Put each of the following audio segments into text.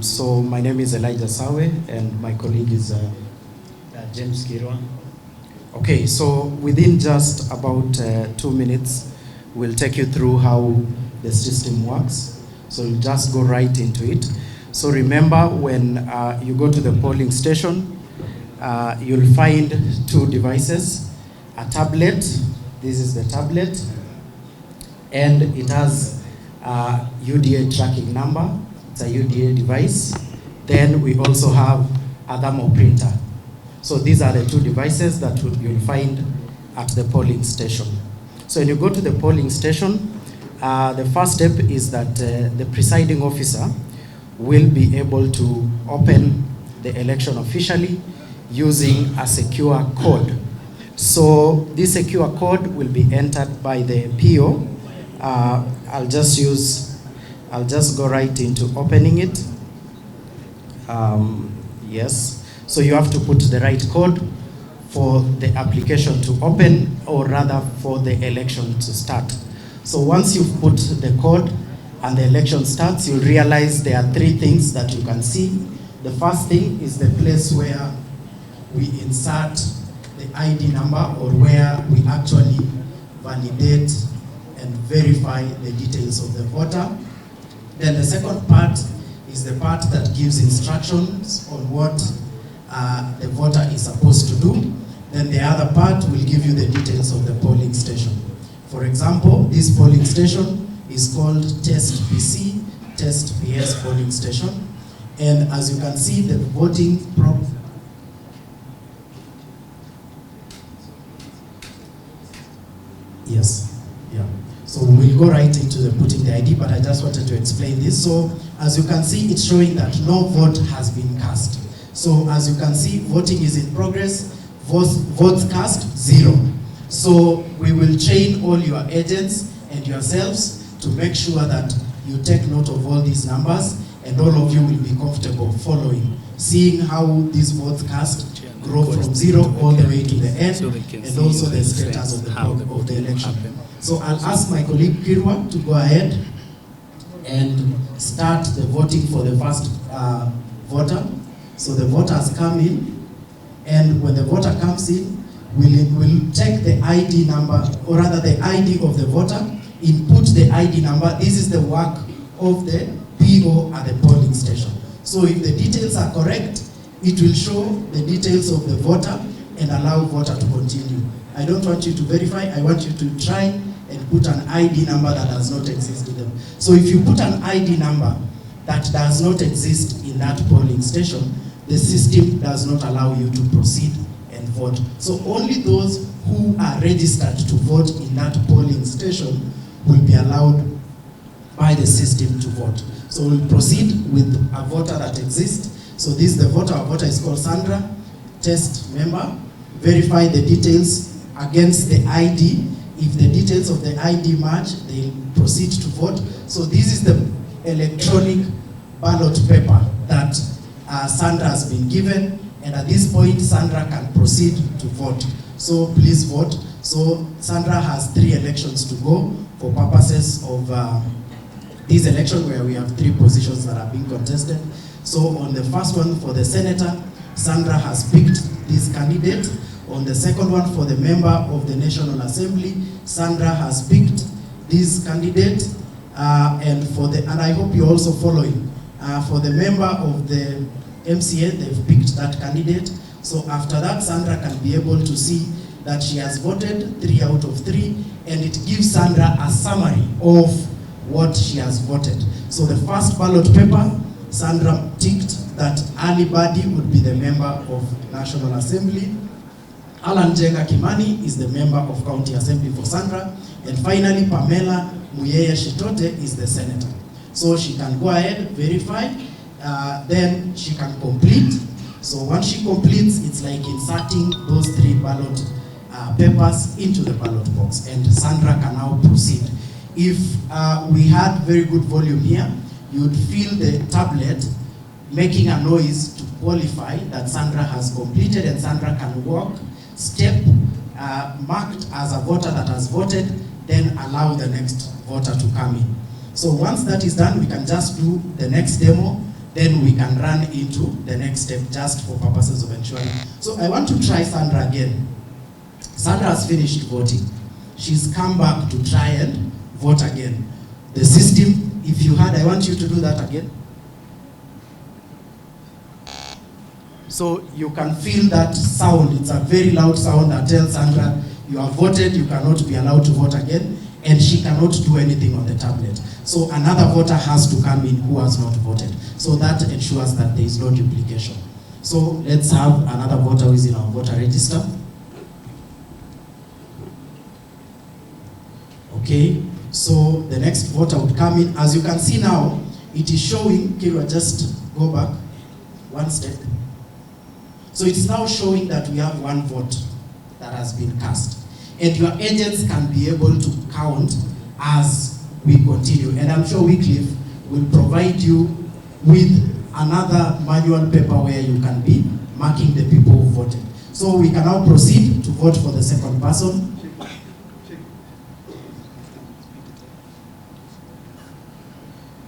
So my name is Elijah Sawe, and my colleague is James Kirwa. Okay, so within just about 2 minutes, we'll take you through how the system works. So we'll just go right into it. So remember, when you go to the polling station, you'll find two devices, a tablet. This is the tablet, and it has a UDA tracking number. It's a UDA device. Then we also have a thermal printer. So these are the two devices that you'll find at the polling station. So when you go to the polling station, the first step is that the presiding officer will be able to open the election officially using a secure code. So this secure code will be entered by the PO. I'll just go right into opening it. Yes. So you have to put the right code for the application to open, or rather for the election to start. So once you've put the code and the election starts, you'll realize there are three things that you can see. The first thing is the place where we insert the ID number, or where we actually validate and verify the details of the voter. Then the second part is the part that gives instructions on what the voter is supposed to do. Then the other part will give you the details of the polling station. For example, this polling station is called Test PC, Test PS polling station. And as you can see, the voting Yes, yeah. So we'll go right into the putting the ID, but I just wanted to explain this. So as you can see, it's showing that no vote has been cast. So as you can see, voting is in progress, votes cast, 0. So we will train all your agents and yourselves to make sure that you take note of all these numbers, and all of you will be comfortable following, seeing how these votes cast grow from 0 all the way to the end, and also the status of the election. So I'll ask my colleague Kirwa to go ahead and start the voting for the first voter. So the voters come in, and when the voter comes in, we'll check the ID number, or rather the ID of the voter, input the ID number. This is the work of the PO at the polling station. So if the details are correct, it will show the details of the voter and allow voter to continue. I don't want you to verify, I want you to try and put an ID number that does not exist in them. So if you put an ID number that does not exist in that polling station, the system does not allow you to proceed and vote. So only those who are registered to vote in that polling station will be allowed by the system to vote. So we'll proceed with a voter that exists. So this is the voter. Our voter is called Sandra, test member. Verify the details against the ID. If the details of the ID match, they'll proceed to vote. So this is the electronic ballot paper that Sandra has been given, and at this point, Sandra can proceed to vote. So please vote. So Sandra has 3 elections to go for purposes of this election, where we have 3 positions that are being contested. So on the first one for the senator, Sandra has picked this candidate. On the second one for the member of the National Assembly, Sandra has picked this candidate. And I hope you're also following. For the member of the MCA, they've picked that candidate. So after that, Sandra can be able to see that she has voted 3 out of 3, and it gives Sandra a summary of what she has voted. So the first ballot paper, Sandra ticked that Ali Badi would be the member of National Assembly. Alan Jenga Kimani is the member of County Assembly for Sandra. And finally, Pamela Muyeye Shitote is the senator. So she can go ahead, verify, then she can complete. So once she completes, it's like inserting those 3 ballot papers into the ballot box, and Sandra can now proceed. If we had very good volume here, you would feel the tablet making a noise to qualify that Sandra has completed, and Sandra can walk, step, marked as a voter that has voted, then allow the next voter to come in. So once that is done, we can just do the next demo then we can run into the next step just for purposes of ensuring. So I want to try Sandra again. Sandra has finished voting. She's come back to try and vote again. The system, if you had, I want you to do that again. So you can feel that sound. It's a very loud sound that tells Sandra, you have voted, you cannot be allowed to vote again, and she cannot do anything on the tablet. So another voter has to come in who has not voted. So that ensures that there is no duplication. So let's have another voter who is in our voter register. Okay, so the next voter would come in. As you can see now, it is showing, Kirwa, just go back one step. So it's now showing that we have one vote that has been cast. And your agents can be able to count as we continue. And I'm sure Wycliffe will provide you with another manual paper where you can be marking the people who voted. So we can now proceed to vote for the second person.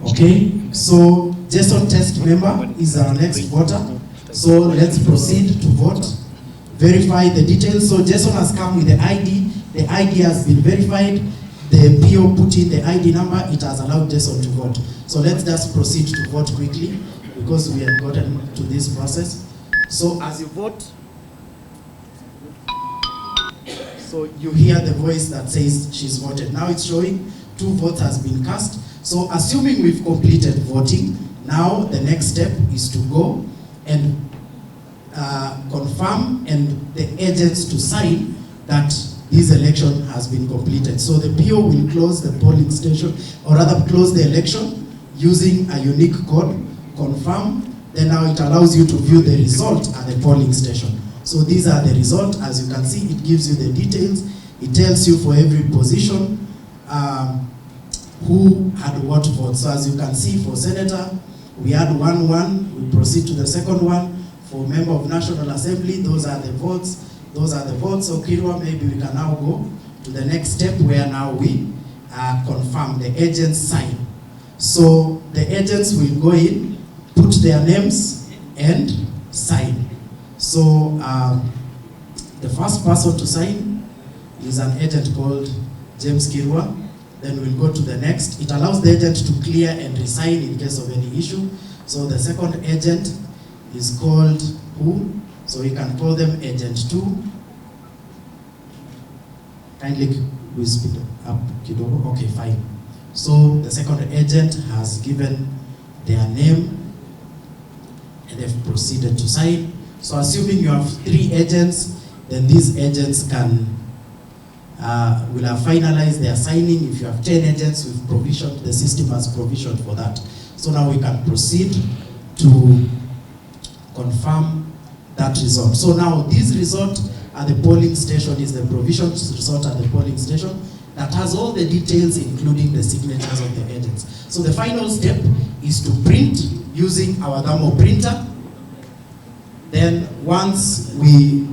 Okay, so Jason test member is our next voter. So let's proceed to vote. Verify the details. So Jason has come with the ID. The ID has been verified. The PO put in the ID number. It has allowed Jason to vote. So let's just proceed to vote quickly because we have gotten to this process. So as you vote, so you hear the voice that says she's voted. Now it's showing 2 votes has been cast. So assuming we've completed voting, now the next step is to go and confirm and the agents to sign that this election has been completed. So the PO will close the polling station, or rather close the election using a unique code, confirm, then now it allows you to view the result at the polling station. So these are the results. As you can see, it gives you the details. It tells you for every position who had what vote. So as you can see, for senator, we had 1-1. We proceed to the second one. For member of National Assembly, those are the votes. Those are the votes. So Kirwa, maybe we can now go to the next step where now we confirm the agents sign. So the agents will go in, put their names and sign. So the first person to sign is an agent called James Kirwa. Then we'll go to the next. It allows the agent to clear and resign in case of any issue. So the second agent is called who? So we can call them agent 2. Kindly we speed up kidogo. Okay, fine. So the second agent has given their name and they've proceeded to sign. So assuming you have 3 agents, then these agents can will have finalized their signing. If you have 10 agents, we've provisioned, the system has provisioned for that. So now we can proceed to confirm that result. So now this result at the polling station is the provisioned result at the polling station that has all the details, including the signatures of the agents. So the final step is to print using our thermal printer. Then once we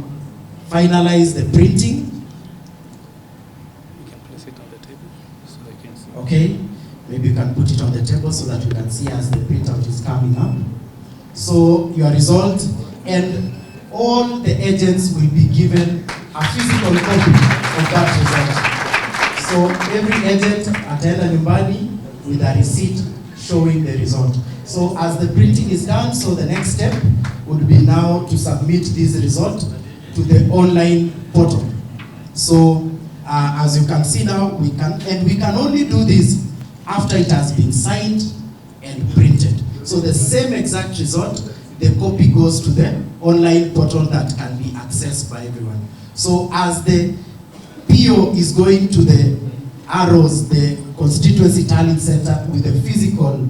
finalize the printing, you can place it on the table so they can see. Okay, maybe you can put it on the table so that you can see as the printout is coming up. So your result, and all the agents will be given a physical copy of that result. So every agent ataenda nyumbani with a receipt showing the result. So as the printing is done, so the next step would be now to submit this result to the online portal. So as you can see now, we can only do this after it has been signed and printed. So the same exact result, the copy goes to the online portal that can be accessed by everyone. So as the PO is going to the arrows, the constituency tallying center with the physical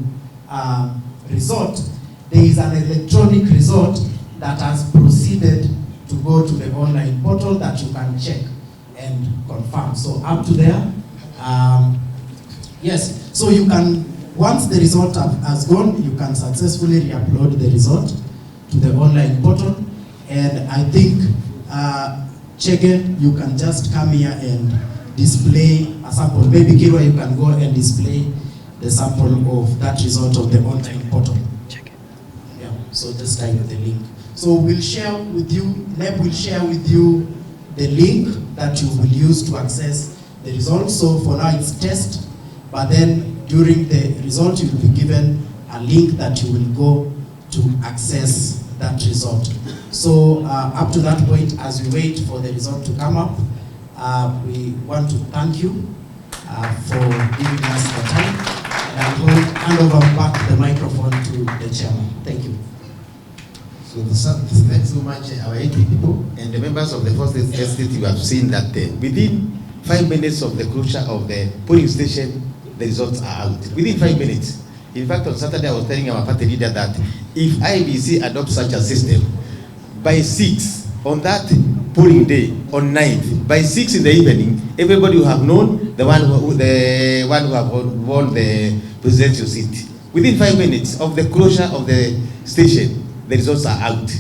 result, there is an electronic result that has proceeded to go to the online portal that you can check and confirm. So up to there, yes. So you can, once the result has gone, you can successfully re-upload the result to the online portal. And I think, Chege, you can just come here and display a sample. Maybe Kirwa, you can go and display the sample of that result of the online portal. So just type the link. So we'll share with you, NEP will share with you the link that you will use to access the results. So for now it's test, but then during the result you will be given a link that you will go to access that result. So up to that point, as we wait for the result to come up, we want to thank you for giving us the time, and I'll hand over back the microphone to the chairman. Thank you. So thanks so much, our 80 people and the members of the first estate. You have seen that within 5 minutes of the closure of the polling station, the results are out. Within 5 minutes. In fact, on Saturday, I was telling our party leader that if IBC adopts such a system, by 6 on that polling day, on 9th, by 6 in the evening, everybody will have known the one who have won the presidential seat. Within 5 minutes of the closure of the station, the results are out.